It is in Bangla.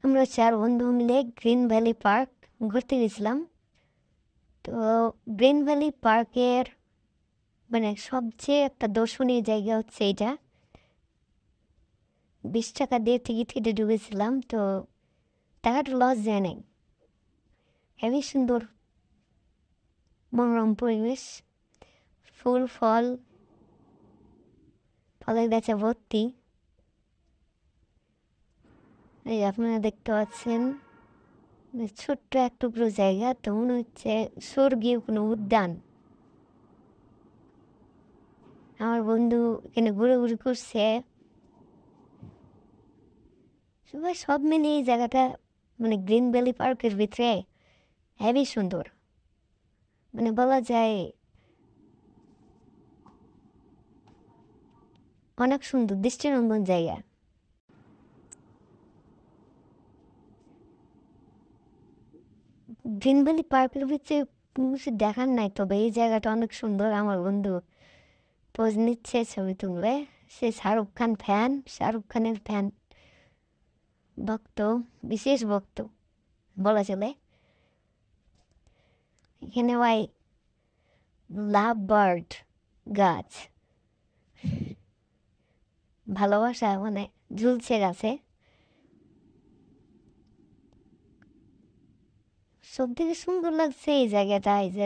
আমরা 4 বন্ধু মিলে গ্রিন ভ্যালি পার্ক ঘুরতে গেছিলাম। তো গ্রিন ভ্যালি পার্কের মানে সবচেয়ে একটা দর্শনীয় জায়গা হচ্ছে এটা। 20 টাকা দিয়ে টিকিট কেটে ঢুকেছিলাম। তো টাকাটা লস যায় নাই। হেবি সুন্দর মনোরম পরিবেশ, ফুল ফল, ফলের গাছে ভর্তি। এই আপনারা দেখতে পাচ্ছেন ছোট্ট এক টুকরো জায়গা, তো মনে হচ্ছে স্বর্গীয় কোনো উদ্যান। আমার বন্ধু এখানে ঘুরে করছে। সবাই সব মিলিয়ে এই জায়গাটা মানে গ্রিন ভ্যালি পার্কের ভিতরে হেবি সুন্দর। মানে বলা যায় অনেক সুন্দর দৃষ্টিনন্দন জায়গা। গ্রিন ভ্যালি পার্কের ভিতরে কোনো কিছু দেখার নাই, তবে এই জায়গাটা অনেক সুন্দর। আমার বন্ধু পোজ নিচ্ছে, ছবি তুলবে। সে শাহরুখ খানের ফ্যান, ভক্ত, বিশেষ ভক্ত বলা চলে। এখানে ভাই লাভ বার্ড গাছ, ভালোবাসা মানে ঝুলছে গাছে। সব থেকে সুন্দর লাগছে এই জায়গাটা, এই যে